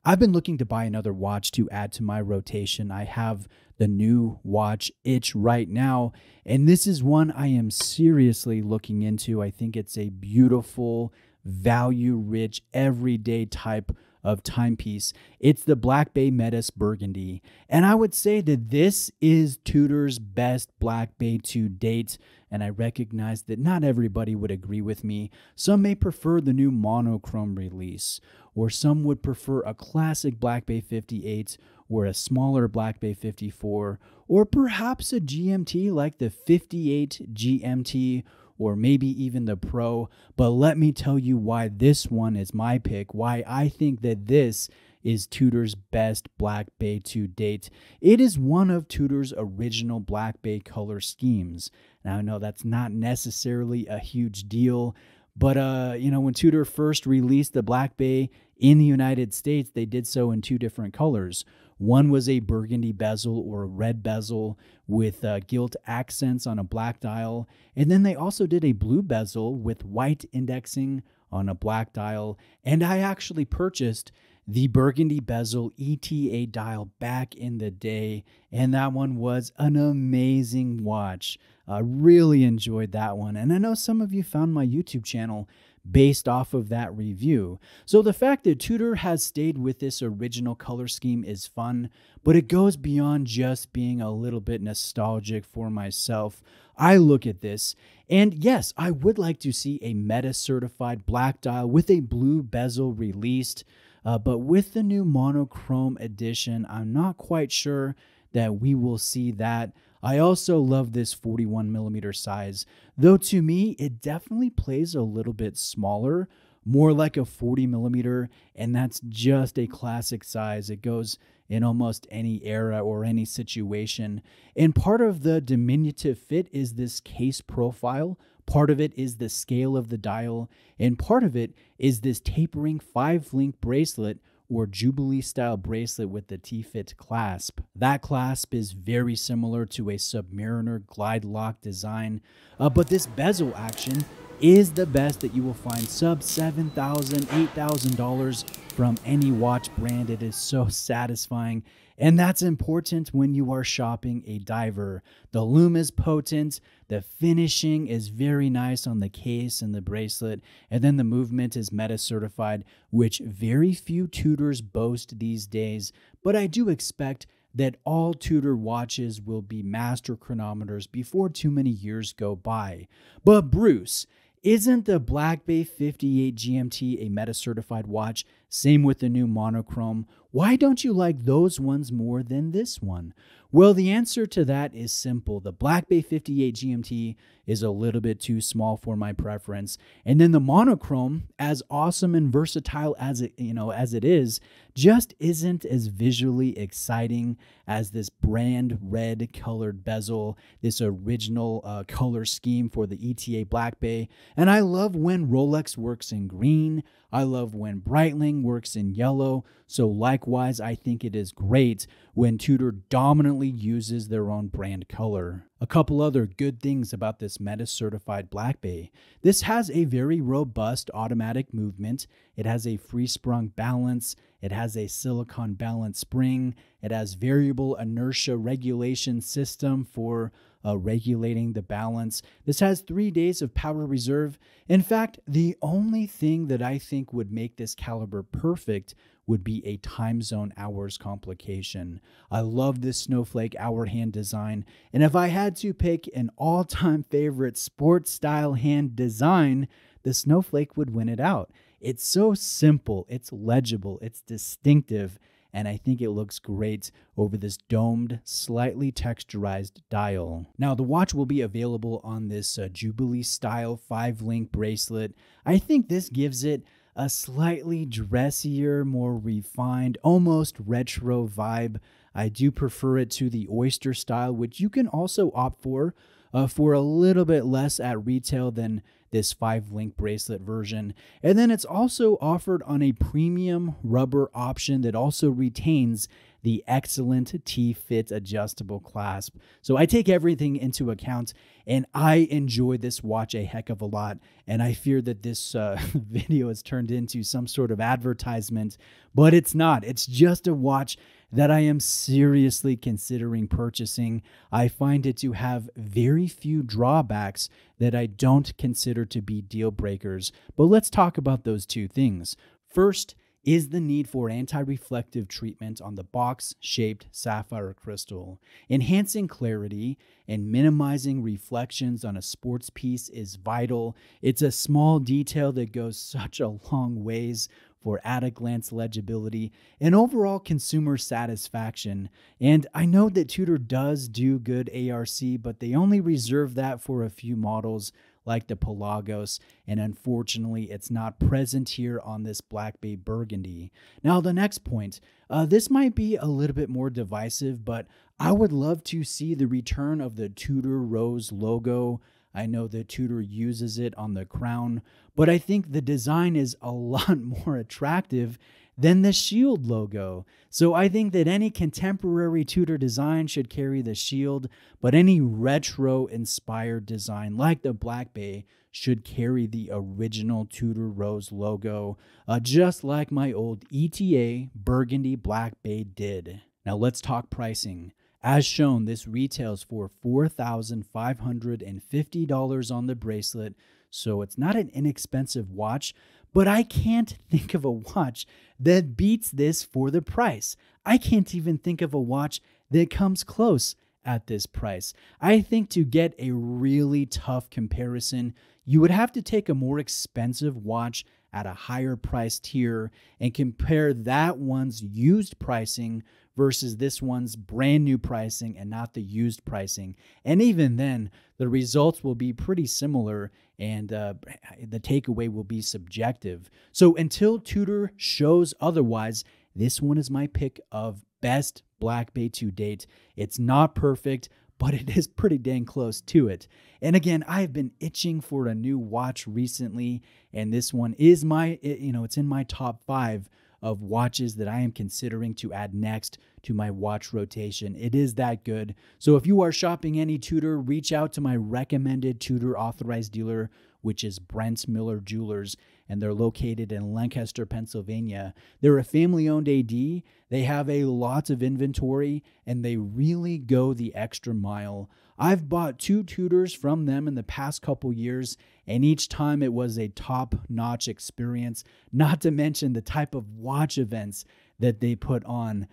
I've been looking to buy another watch to add to my rotation. I have the new watch itch right now, and this is one I am seriously looking into. I think it's a beautiful, value-rich, everyday type of timepiece. It's the Black Bay METAS Burgundy, and I would say that this is Tudor's best Black Bay to date, and I recognize that not everybody would agree with me. Some may prefer the new monochrome release, or some would prefer a classic Black Bay 58 or a smaller Black Bay 54, or perhaps a GMT like the 58 GMT, or maybe even the Pro. But let me tell you why this one is my pick, why I think that this is Tudor's best Black Bay to date. It is one of Tudor's original Black Bay color schemes. Now, I know that's not necessarily a huge deal, but when Tudor first released the Black Bay in the United States, they did so in two different colors. One was a burgundy bezel or a red bezel with gilt accents on a black dial. And then they also did a blue bezel with white indexing on a black dial. And I actually purchased the burgundy bezel ETA dial back in the day, and that one was an amazing watch. I really enjoyed that one, and I know some of you found my YouTube channel based off of that review. So the fact that Tudor has stayed with this original color scheme is fun, but it goes beyond just being a little bit nostalgic for myself. I look at this, and yes, I would like to see a METAS certified black dial with a blue bezel released, but with the new monochrome edition, I'm not quite sure that we will see that. I also love this 41mm size, though to me, it definitely plays a little bit smaller, more like a 40mm, and that's just a classic size. It goes in almost any era or any situation. And part of the diminutive fit is this case profile. Part of it is the scale of the dial, and part of it is this tapering 5-link bracelet or Jubilee style bracelet with the T-Fit clasp. That clasp is very similar to a Submariner glide lock design, but this bezel action is the best that you will find sub $7,000, $8,000 from any watch brand. It is so satisfying, and that's important when you are shopping a diver. The lume is potent, the finishing is very nice on the case and the bracelet, and then the movement is METAS certified, which very few Tudors boast these days, but I do expect that all Tudor watches will be master chronometers before too many years go by. But Bruce, isn't the Black Bay 58 GMT a METAS certified watch? Same with the new monochrome. Why don't you like those ones more than this one? Well, the answer to that is simple. The Black Bay 58 GMT is a little bit too small for my preference. And then the monochrome, as awesome and versatile as it is, just isn't as visually exciting as this brand red colored bezel, this original color scheme for the ETA Black Bay. And I love when Rolex works in green. I love when Breitling works in yellow. So likewise, I think it is great when Tudor dominantly uses their own brand color. A couple other good things about this METAS certified Black Bay. This has a very robust automatic movement. It has a free sprung balance. It has a silicone balance spring. It has variable inertia regulation system for regulating the balance. This has 3 days of power reserve. In fact, the only thing that I think would make this caliber perfect would be a time zone hours complication. I love this snowflake hour hand design, and if I had to pick an all-time favorite sports style hand design, the snowflake would win it out. It's so simple, it's legible, it's distinctive, and I think it looks great over this domed, slightly texturized dial. Now, the watch will be available on this Jubilee style 5-link bracelet. I think this gives it a slightly dressier, more refined, almost retro vibe. I do prefer it to the Oyster style, which you can also opt for a little bit less at retail than this 5-link bracelet version. And then it's also offered on a premium rubber option that also retains the excellent T-fit adjustable clasp. So I take everything into account, and I enjoy this watch a heck of a lot. And I fear that this video has turned into some sort of advertisement, but it's not. It's just a watch that I am seriously considering purchasing. I find it to have very few drawbacks that I don't consider to be deal breakers. But let's talk about those two things. First is the need for anti-reflective treatment on the box-shaped sapphire crystal. Enhancing clarity and minimizing reflections on a sports piece is vital. It's a small detail that goes such a long ways for at-a-glance legibility and overall consumer satisfaction. And I know that Tudor does do good ARC, but they only reserve that for a few models like the Pelagos, and unfortunately it's not present here on this Black Bay Burgundy. Now the next point, this might be a little bit more divisive, but I would love to see the return of the Tudor Rose logo. I know that Tudor uses it on the crown, but I think the design is a lot more attractive than the shield logo. So I think that any contemporary Tudor design should carry the shield, but any retro-inspired design like the Black Bay should carry the original Tudor Rose logo, just like my old ETA Burgundy Black Bay did. Now let's talk pricing. As shown, this retails for $4,550 on the bracelet, so it's not an inexpensive watch, but I can't think of a watch that beats this for the price. I can't even think of a watch that comes close at this price. I think to get a really tough comparison, you would have to take a more expensive watch at a higher price tier and compare that one's used pricing versus this one's brand new pricing and not the used pricing. And even then, the results will be pretty similar and the takeaway will be subjective. So until Tudor shows otherwise, this one is my pick of best Black Bay to date. It's not perfect, but it is pretty dang close to it. And again, I've been itching for a new watch recently, and this one is it's in my top 5 of watches that I am considering to add next to my watch rotation. It is that good. So if you are shopping any Tudor, reach out to my recommended Tudor authorized dealer, which is Brent Miller Jewelers, and they're located in Lancaster, Pennsylvania. They're a family-owned AD. They have a lot of inventory, and they really go the extra mile. I've bought 2 Tudors from them in the past couple years, and each time it was a top-notch experience, not to mention the type of watch events that they put on.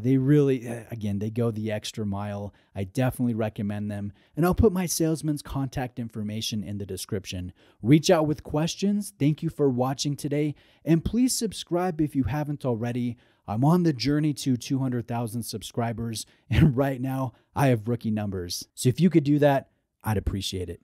They really, again, they go the extra mile. I definitely recommend them. And I'll put my salesman's contact information in the description. Reach out with questions. Thank you for watching today. And please subscribe if you haven't already. I'm on the journey to 200,000 subscribers. And right now, I have rookie numbers. So if you could do that, I'd appreciate it.